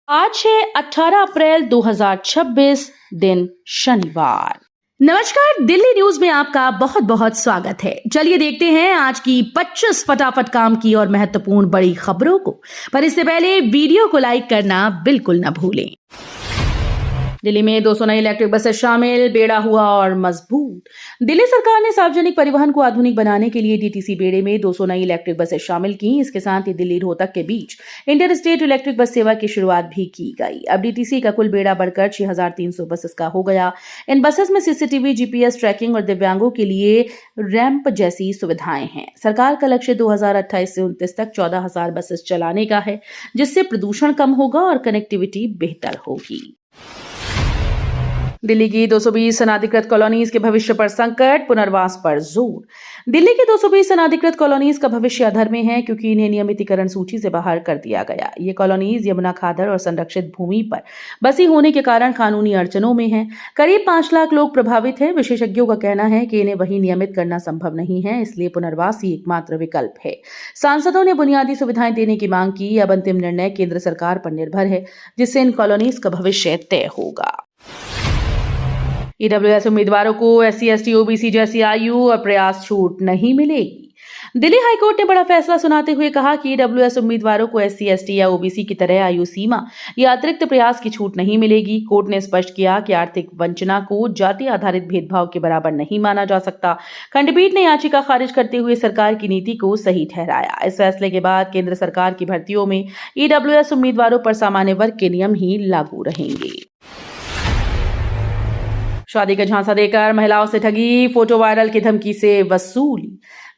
आज है 18 अप्रैल 2026 दिन शनिवार। नमस्कार, दिल्ली न्यूज में आपका बहुत बहुत स्वागत है। चलिए देखते हैं आज की 25 फटाफट काम की और महत्वपूर्ण बड़ी खबरों को। पर इससे पहले वीडियो को लाइक करना बिल्कुल न भूलें। दिल्ली में 200 नई इलेक्ट्रिक बसें शामिल, बेड़ा हुआ और मजबूत। दिल्ली सरकार ने सार्वजनिक परिवहन को आधुनिक बनाने के लिए डीटीसी बेड़े में 200 नई इलेक्ट्रिक बसें शामिल की। इसके साथ ही दिल्ली रोहतक के बीच इंटर स्टेट इलेक्ट्रिक बस सेवा की शुरुआत भी की गई। अब डीटीसी का कुल बेड़ा बढ़कर 6300 बसेस का हो गया। इन बसेस में सीसीटीवी, जीपीएस ट्रैकिंग और दिव्यांगों के लिए रैंप जैसी सुविधाएं हैं। सरकार का लक्ष्य 2028 से 29 तक 14,000 बसेस चलाने का है, जिससे प्रदूषण कम होगा और कनेक्टिविटी बेहतर होगी। दिल्ली की 220 अनाधिकृत कॉलोनीज के भविष्य पर संकट, पुनर्वास पर जोर। दिल्ली की 220 अनाधिकृत कॉलोनीज का भविष्य अधर में है, क्योंकि इन्हें नियमितीकरण सूची से बाहर कर दिया गया। ये कॉलोनीज यमुना खादर और संरक्षित भूमि पर बसी होने के कारण कानूनी अड़चनों में हैं। करीब 5 लाख लोग प्रभावित हैं। विशेषज्ञों का कहना है कि इन्हें वहीं नियमित करना संभव नहीं है, इसलिए पुनर्वास ही एकमात्र विकल्प है। सांसदों ने बुनियादी सुविधाएं देने की मांग की। अब अंतिम निर्णय केंद्र सरकार पर निर्भर है, जिससे इन कॉलोनीज का भविष्य तय होगा। ईडब्ल्यूएस उम्मीदवारों को एससी, एसटी, ओबीसी जैसी आयु और प्रयास छूट नहीं मिलेगी। दिल्ली हाईकोर्ट ने बड़ा फैसला सुनाते हुए कहा कि ईडब्ल्यूएस उम्मीदवारों को एससी, एसटी या ओबीसी की तरह आयु सीमा या अतिरिक्त प्रयास की छूट नहीं मिलेगी। कोर्ट ने स्पष्ट किया कि आर्थिक वंचना को जाति आधारित भेदभाव के बराबर नहीं माना जा सकता। खंडपीठ ने याचिका खारिज करते हुए सरकार की नीति को सही ठहराया। इस फैसले के बाद केंद्र सरकार की भर्तियों में ईडब्ल्यूएस उम्मीदवारों पर सामान्य वर्ग के नियम ही लागू रहेंगे। शादी का झांसा देकर महिलाओं से ठगी, फोटो वायरल की धमकी से वसूली।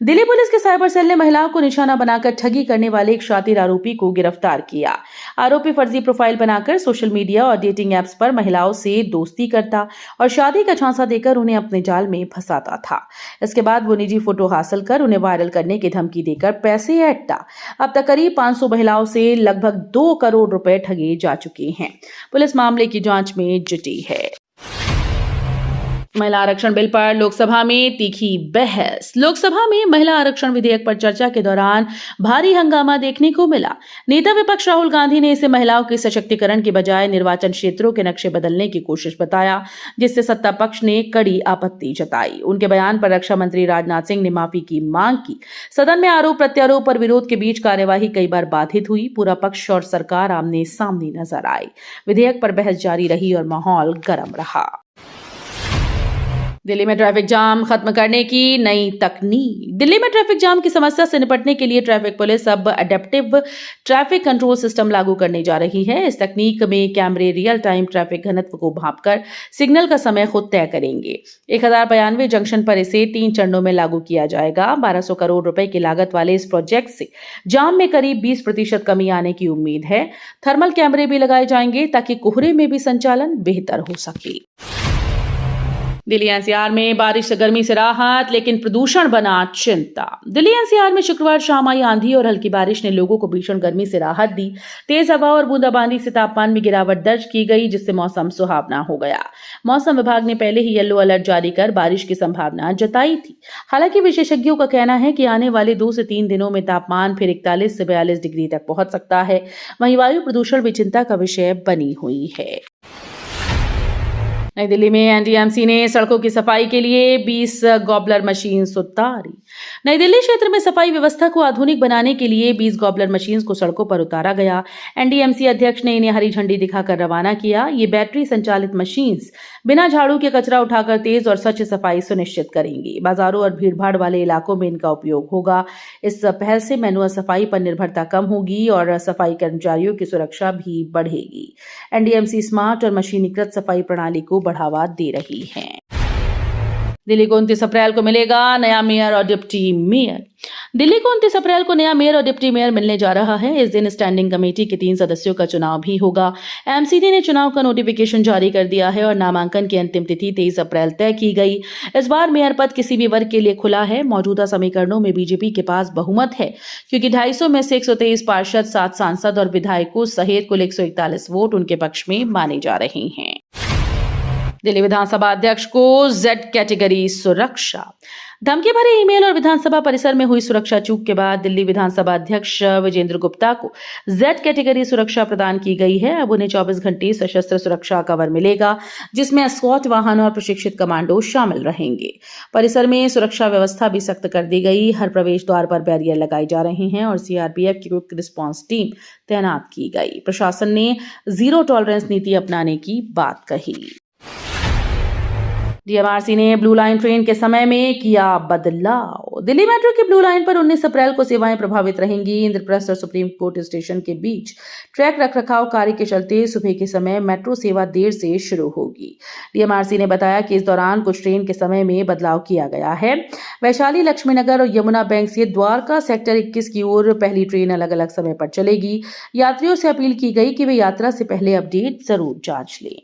दिल्ली पुलिस के साइबर सेल ने महिलाओं को निशाना बनाकर ठगी करने वाले एक शातिर आरोपी को गिरफ्तार किया। आरोपी फर्जी प्रोफाइल बनाकर सोशल मीडिया और डेटिंग एप्स पर महिलाओं से दोस्ती करता और शादी का झांसा देकर उन्हें अपने जाल में फंसाता था। इसके बाद वो निजी फोटो हासिल कर उन्हें वायरल करने की धमकी देकर पैसे ऐंठता। अब तक करीब 500 महिलाओं से लगभग 2 करोड़ रुपए ठगे जा चुके हैं। पुलिस मामले की जांच में जुटी है। महिला आरक्षण बिल पर लोकसभा में तीखी बहस। लोकसभा में महिला आरक्षण विधेयक पर चर्चा के दौरान भारी हंगामा देखने को मिला। नेता विपक्ष राहुल गांधी ने इसे महिलाओं के सशक्तिकरण के बजाय निर्वाचन क्षेत्रों के नक्शे बदलने की कोशिश बताया, जिससे सत्ता पक्ष ने कड़ी आपत्ति जताई। उनके बयान पर रक्षा मंत्री राजनाथ सिंह ने माफी की मांग की। सदन में आरोप प्रत्यारोप और विरोध के बीच कार्यवाही कई बार बाधित हुई। पूरा पक्ष और सरकार आमने सामने नजर आई। विधेयक पर बहस जारी रही और माहौल गर्म रहा। दिल्ली में ट्रैफिक जाम खत्म करने की नई तकनीक। दिल्ली में ट्रैफिक जाम की समस्या से निपटने के लिए ट्रैफिक पुलिस अब अडेप्टिव ट्रैफिक कंट्रोल सिस्टम लागू करने जा रही है। इस तकनीक में कैमरे रियल टाइम ट्रैफिक घनत्व को भांपकर सिग्नल का समय खुद तय करेंगे। 1092 जंक्शन पर इसे 3 चरणों में लागू किया जाएगा। 1200 करोड़ रुपए की लागत वाले इस प्रोजेक्ट से जाम में करीब 20% कमी आने की उम्मीद है। थर्मल कैमरे भी लगाए जाएंगे ताकि कोहरे में भी संचालन बेहतर हो सके। दिल्ली एनसीआर में बारिश से गर्मी से राहत, लेकिन प्रदूषण बना चिंता। दिल्ली एनसीआर में शुक्रवार शाम आई आंधी और हल्की बारिश ने लोगों को भीषण गर्मी से राहत दी। तेज हवा और बूंदाबांदी से तापमान में गिरावट दर्ज की गई, जिससे मौसम सुहावना हो गया। मौसम विभाग ने पहले ही येलो अलर्ट जारी कर बारिश की संभावना जताई थी। हालांकि विशेषज्ञों का कहना है कि आने वाले 2 से 3 दिनों में तापमान फिर 41 से 42 डिग्री तक पहुंच सकता है। वहीं वायु प्रदूषण भी चिंता का विषय बनी हुई है। नई दिल्ली में एनडीएमसी ने सड़कों की सफाई के लिए 20 गॉबलर मशीन उतारी। नई दिल्ली क्षेत्र में सफाई व्यवस्था को आधुनिक बनाने के लिए 20 गॉबलर मशीन को सड़कों पर उतारा गया। एनडीएमसी अध्यक्ष ने इन्हें हरी झंडी दिखाकर रवाना किया। ये बैटरी संचालित मशीन बिना झाड़ू के कचरा उठाकर तेज और स्वच्छ सफाई सुनिश्चित करेंगी। बाजारों और भीड़भाड़ वाले इलाकों में इनका उपयोग होगा। इस पहल से मैनुअल सफाई पर निर्भरता कम होगी और सफाई कर्मचारियों की सुरक्षा भी बढ़ेगी। एनडीएमसी स्मार्ट और मशीनीकृत सफाई प्रणाली को बढ़ावा दे रही है। दिल्ली को 29 अप्रैल को मिलेगा नया मेयर और डिप्टी मेयर। दिल्ली को 29 अप्रैल को नया मेयर और डिप्टी मेयर मिलने जा रहा है। इस दिन स्टैंडिंग कमेटी के 3 सदस्यों का चुनाव भी होगा। एमसीडी ने चुनाव का नोटिफिकेशन जारी कर दिया है और नामांकन की अंतिम तिथि 23 अप्रैल तय की गई। इस बार मेयर पद किसी भी वर्ग के लिए खुला है। मौजूदा समीकरणों में बीजेपी के पास बहुमत है, क्योंकि 250 में से 123 पार्षद, 7 सांसद और विधायकों सहित कुल 141 वोट उनके पक्ष में माने जा रहे हैं। दिल्ली विधानसभा अध्यक्ष को जेड कैटेगरी सुरक्षा। धमकी भरे ईमेल और विधानसभा परिसर में हुई सुरक्षा चूक के बाद दिल्ली विधानसभा अध्यक्ष विजेंद्र गुप्ता को जेड कैटेगरी सुरक्षा प्रदान की गई है। अब उन्हें 24 घंटे सशस्त्र सुरक्षा कवर मिलेगा, जिसमें एस्कॉर्ट वाहन और प्रशिक्षित कमांडो शामिल रहेंगे। परिसर में सुरक्षा व्यवस्था भी सख्त कर दी गई। हर प्रवेश द्वार पर बैरियर लगाए जा रहे हैं और सीआरपीएफ की क्विक रिस्पांस टीम तैनात की गई। प्रशासन ने जीरो टॉलरेंस नीति अपनाने की बात कही। डीएमआरसी ने ब्लू लाइन ट्रेन के समय में किया बदलाव। दिल्ली मेट्रो की ब्लू लाइन पर 19 अप्रैल को सेवाएं प्रभावित रहेंगी। इंद्रप्रस्थ और सुप्रीम कोर्ट स्टेशन के बीच ट्रैक रखरखाव कार्य के चलते सुबह के समय मेट्रो सेवा देर से शुरू होगी। डीएमआरसी ने बताया कि इस दौरान कुछ ट्रेन के समय में बदलाव किया गया है। वैशाली, लक्ष्मीनगर और यमुना बैंक से द्वारका सेक्टर 21 की ओर पहली ट्रेन अलग अलग समय पर चलेगी। यात्रियों से अपील की गई कि वे यात्रा से पहले अपडेट जरूर जांच लें।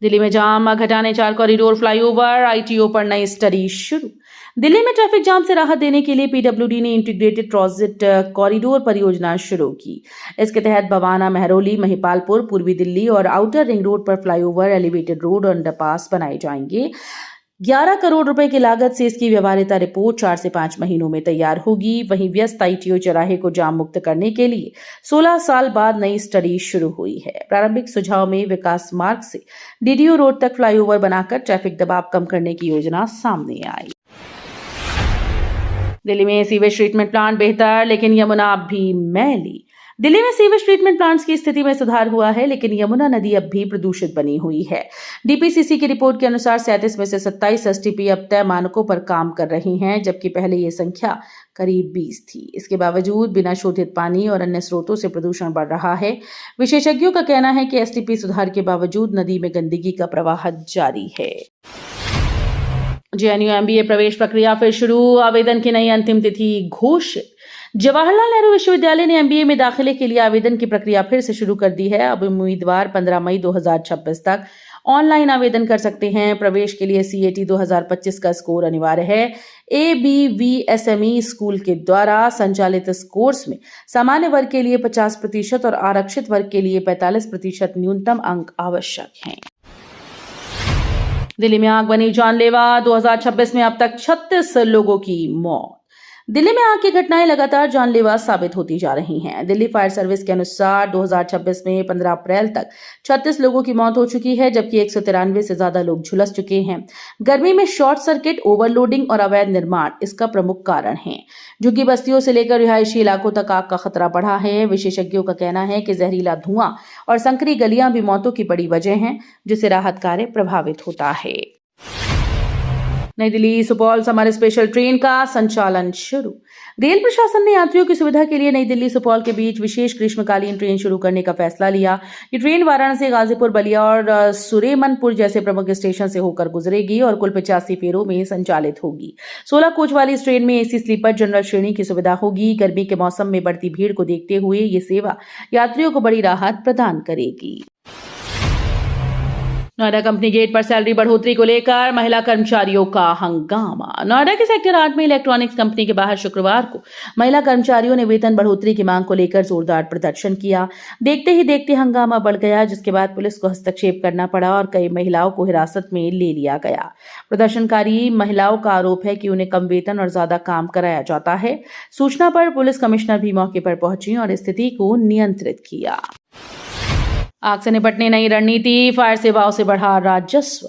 दिल्ली में जाम घटाने 4 कॉरिडोर फ्लाईओवर, आईटीओ पर नई स्टडी शुरू। दिल्ली में ट्रैफिक जाम से राहत देने के लिए पीडब्ल्यूडी ने इंटीग्रेटेड ट्रांजिट कॉरिडोर परियोजना शुरू की। इसके तहत बवाना, मेहरौली, महिपालपुर, पूर्वी दिल्ली और आउटर रिंग रोड पर फ्लाईओवर, एलिवेटेड रोड और अंडरपास बनाए जाएंगे। 11 करोड़ रुपए की लागत से इसकी व्यवहार्यता रिपोर्ट 4 से 5 महीनों में तैयार होगी। वहीं व्यस्त आईटीओ चौराहे को जाम मुक्त करने के लिए 16 साल बाद नई स्टडी शुरू हुई है। प्रारंभिक सुझाव में विकास मार्ग से डीडीओ रोड तक फ्लाईओवर बनाकर ट्रैफिक दबाव कम करने की योजना सामने आई। दिल्ली में सीवेज ट्रीटमेंट प्लांट बेहतर, लेकिन यमुना अब भी मैली। दिल्ली में सीवेज ट्रीटमेंट प्लांट्स की स्थिति में सुधार हुआ है, लेकिन यमुना नदी अब भी प्रदूषित बनी हुई है। डीपीसीसी की रिपोर्ट के अनुसार 37 में से 27 एसटीपी अब तय मानकों पर काम कर रही हैं, जबकि पहले ये संख्या करीब 20 थी। इसके बावजूद बिना शोधित पानी और अन्य स्रोतों से प्रदूषण बढ़ रहा है। विशेषज्ञों का कहना है कि एसटीपी सुधार के बावजूद नदी में गंदगी का प्रवाह जारी है। जेएनयू एमबीए प्रवेश प्रक्रिया फिर शुरू, आवेदन की नई अंतिम तिथि घोषित। जवाहरलाल नेहरू विश्वविद्यालय ने एमबीए में दाखिले के लिए आवेदन की प्रक्रिया फिर से शुरू कर दी है। अब उम्मीदवार 15 मई 2026 तक ऑनलाइन आवेदन कर सकते हैं। प्रवेश के लिए सीएटी 2025 का स्कोर अनिवार्य है। एबीवीएसएमई स्कूल के द्वारा संचालित इस कोर्स में सामान्य वर्ग के लिए 50% और आरक्षित वर्ग के लिए 45% न्यूनतम अंक आवश्यक हैं। दिल्ली में आग बनी जानलेवा, 2026 में अब तक 36 लोगों की मौत। दिल्ली में आग की घटनाएं लगातार जानलेवा साबित होती जा रही हैं। दिल्ली फायर सर्विस के अनुसार 2026 में 15 अप्रैल तक 36 लोगों की मौत हो चुकी है, जबकि 193 से ज्यादा लोग झुलस चुके हैं। गर्मी में शॉर्ट सर्किट, ओवरलोडिंग और अवैध निर्माण इसका प्रमुख कारण है। झुग्गी बस्तियों से लेकर रिहायशी इलाकों तक आग का खतरा बढ़ा है। विशेषज्ञों का कहना है कि जहरीला धुआं और संकरी गलियां भी मौतों की बड़ी वजह हैं, जिससे राहत कार्य प्रभावित होता है। नई Delhi Supaul summer special train का संचालन शुरू। रेल प्रशासन ने यात्रियों की सुविधा के लिए नई दिल्ली सुपौल के बीच विशेष ग्रीष्मकालीन ट्रेन शुरू करने का फैसला लिया। ये ट्रेन वाराणसी, गाजीपुर, बलिया और सुरेमनपुर जैसे प्रमुख स्टेशन से होकर गुजरेगी और कुल 85 फेरों में संचालित होगी। 16 कोच वाली इस ट्रेन में एसी स्लीपर जनरल श्रेणी की सुविधा होगी। गर्मी के मौसम में बढ़ती भीड़ को देखते हुए ये सेवा यात्रियों को बड़ी राहत प्रदान करेगी। नोएडा कंपनी गेट पर सैलरी बढ़ोतरी को लेकर महिला कर्मचारियों का हंगामा। नोएडा के सेक्टर 8 में इलेक्ट्रॉनिक्स कंपनी के बाहर शुक्रवार को महिला कर्मचारियों ने वेतन बढ़ोतरी की मांग को लेकर जोरदार प्रदर्शन किया। देखते ही देखते हंगामा बढ़ गया, जिसके बाद पुलिस को हस्तक्षेप करना पड़ा और कई महिलाओं को हिरासत में ले लिया गया। प्रदर्शनकारी महिलाओं का आरोप है कि उन्हें कम वेतन और ज्यादा काम कराया जाता है। सूचना पर पुलिस कमिश्नर भी मौके पर पहुंची और स्थिति को नियंत्रित किया। आग से निपटने नई रणनीति, फायर सेवाओं से बढ़ा राजस्व।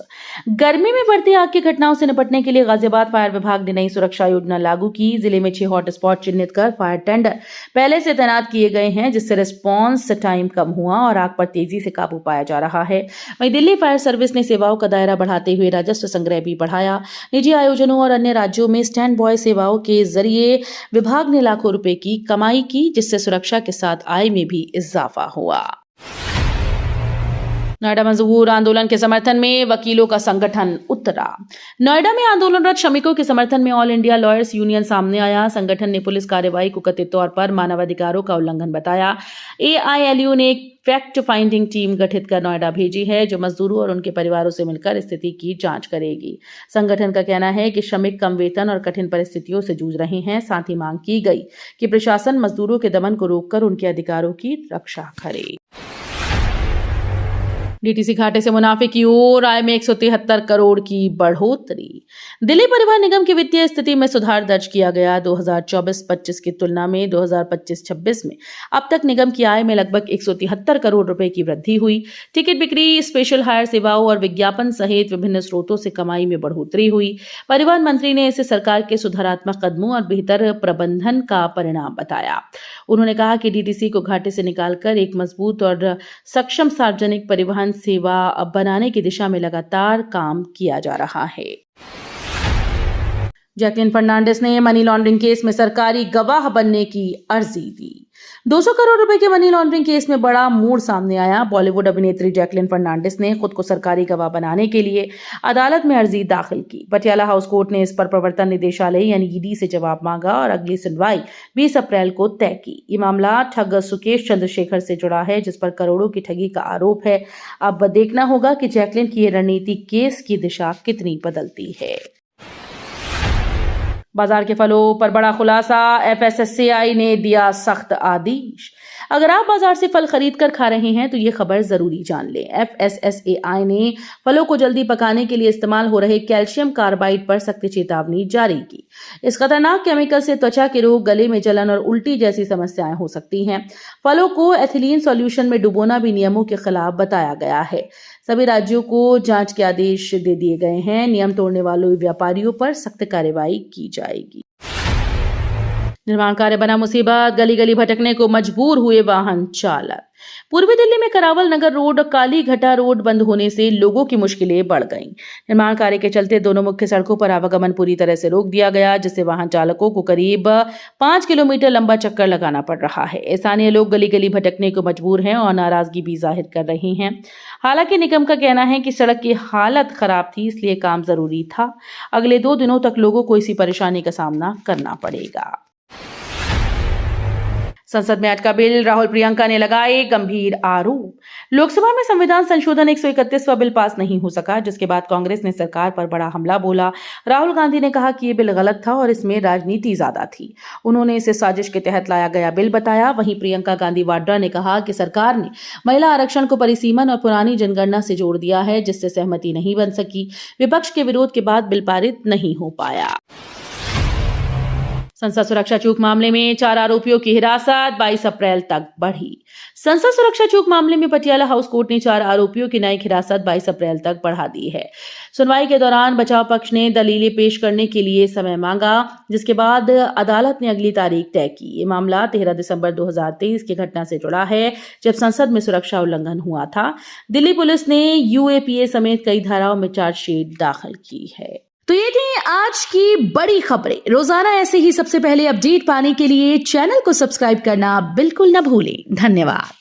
गर्मी में बढ़ती आग की घटनाओं से निपटने के लिए गाजियाबाद फायर विभाग ने नई सुरक्षा योजना लागू की। जिले में 6 हॉटस्पॉट चिन्हित कर फायर टेंडर पहले से तैनात किए गए हैं, जिससे रिस्पांस टाइम कम हुआ और आग पर तेजी से काबू पाया जा रहा है। वहीं दिल्ली फायर सर्विस ने सेवाओं का दायरा बढ़ाते हुए राजस्व संग्रह भी बढ़ाया। निजी आयोजनों और अन्य राज्यों में स्टैंड बॉय सेवाओं के जरिए विभाग ने लाखों रुपए की कमाई की, जिससे सुरक्षा के साथ आय में भी इजाफा हुआ। नोएडा मजदूर आंदोलन के समर्थन में वकीलों का संगठन उतरा। नोएडा में आंदोलनरत श्रमिकों के समर्थन में ऑल इंडिया लॉयर्स यूनियन सामने आया। संगठन ने पुलिस कार्रवाई को कथित तौर पर मानवाधिकारों का उल्लंघन बताया। एआईएलयू ने एक फैक्ट फाइंडिंग टीम गठित कर नोएडा भेजी है, जो मजदूरों और उनके परिवारों से मिलकर स्थिति की जांच करेगी। संगठन का कहना है कि श्रमिक कम वेतन और कठिन परिस्थितियों से जूझ रहे हैं। साथ ही मांग की गई कि प्रशासन मजदूरों के दमन को रोककर उनके अधिकारों की रक्षा करे। डीटीसी घाटे से मुनाफे की ओर, आय में 173 करोड़ की बढ़ोतरी। दिल्ली परिवहन निगम की वित्तीय स्थिति में सुधार दर्ज किया गया। 2024-25 की तुलना में 2025-26 में अब तक निगम की आय में लगभग 173 करोड़ रुपए की वृद्धि हुई। टिकट बिक्री, स्पेशल हायर सेवाओं और विज्ञापन सहित विभिन्न स्रोतों से कमाई में बढ़ोतरी हुई। परिवहन मंत्री ने इसे सरकार के सुधारात्मक कदमों और बेहतर प्रबंधन का परिणाम बताया। उन्होंने कहा कि डीटीसी को घाटे से निकालकर एक मजबूत और सक्षम सार्वजनिक परिवहन सेवा बनाने की दिशा में लगातार काम किया जा रहा है। जैकलिन फर्नांडिस ने मनी लॉन्ड्रिंग केस में सरकारी गवाह बनने की अर्जी दी। 200 करोड़ रुपए के मनी लॉन्ड्रिंग केस में बड़ा मोड़ सामने आया। बॉलीवुड अभिनेत्री जैकलिन फर्नांडिस ने खुद को सरकारी गवाह बनाने के लिए अदालत में अर्जी दाखिल की। पटियाला हाउस कोर्ट ने इस पर प्रवर्तन निदेशालय यानी ईडी से जवाब मांगा और अगली सुनवाई 20 अप्रैल को तय की। ये मामला ठग सुकेश चंद्रशेखर से जुड़ा है, जिस पर करोड़ों की ठगी का आरोप है। अब देखना होगा कि जैकलिन की ये रणनीति केस की दिशा कितनी बदलती है। बाजार के फलों पर बड़ा खुलासा, एफएसएसएआई ने दिया सख्त आदेश। अगर आप बाजार से फल खरीद कर खा रहे हैं तो ये खबर जरूरी जान लें। एफएसएसएआई ने फलों को जल्दी पकाने के लिए इस्तेमाल हो रहे कैल्शियम कार्बाइड पर सख्त चेतावनी जारी की। इस खतरनाक केमिकल से त्वचा के रोग, गले में जलन और उल्टी जैसी समस्याएं हो सकती हैं। फलों को एथिलीन सॉल्यूशन में डुबोना भी नियमों के खिलाफ बताया गया है। सभी राज्यों को जांच के आदेश दे दिए गए हैं। नियम तोड़ने वालों व्यापारियों पर सख्त कार्रवाई की जाएगी। निर्माण कार्य बना मुसीबत, गली गली भटकने को मजबूर हुए वाहन चालक। पूर्वी दिल्ली में करावल नगर रोड और काली घटा रोड बंद होने से लोगों की मुश्किलें बढ़ गईं। निर्माण कार्य के चलते दोनों मुख्य सड़कों पर आवागमन पूरी तरह से रोक दिया गया, जिससे वाहन चालकों को करीब 5 किलोमीटर लंबा चक्कर लगाना पड़ रहा है। स्थानीय लोग गली गली भटकने को मजबूर हैं और नाराजगी भी जाहिर कर रहे हैं। हालांकि निगम का कहना है कि सड़क की हालत खराब थी, इसलिए काम जरूरी था। अगले 2 दिनों तक लोगों को इसी परेशानी का सामना करना पड़ेगा। संसद में अटका बिल, राहुल प्रियंका ने लगाए गंभीर आरोप। लोकसभा में संविधान संशोधन 131वां बिल पास नहीं हो सका, जिसके बाद कांग्रेस ने सरकार पर बड़ा हमला बोला। राहुल गांधी ने कहा कि यह बिल गलत था और इसमें राजनीति ज्यादा थी। उन्होंने इसे साजिश के तहत लाया गया बिल बताया। वहीं प्रियंका गांधी वाड्रा ने कहा कि सरकार ने महिला आरक्षण को परिसीमन और पुरानी जनगणना से जोड़ दिया है, जिससे सहमति नहीं बन सकी। विपक्ष के विरोध के बाद बिल पारित नहीं हो पाया। संसद सुरक्षा चूक मामले में 4 आरोपियों की हिरासत 22 अप्रैल तक बढ़ी। संसद सुरक्षा चूक मामले में पटियाला हाउस कोर्ट ने 4 आरोपियों की न्यायिक हिरासत 22 अप्रैल तक बढ़ा दी है। सुनवाई के दौरान बचाव पक्ष ने दलीलें पेश करने के लिए समय मांगा, जिसके बाद अदालत ने अगली तारीख तय की। ये मामला 13 दिसंबर 2023 की घटना से जुड़ा है, जब संसद में सुरक्षा उल्लंघन हुआ था। दिल्ली पुलिस ने यूएपीए समेत कई धाराओं में चार्जशीट दाखिल की है। तो ये थी आज की बड़ी खबरें। रोजाना ऐसे ही सबसे पहले अपडेट पाने के लिए चैनल को सब्सक्राइब करना बिल्कुल न भूलें। धन्यवाद।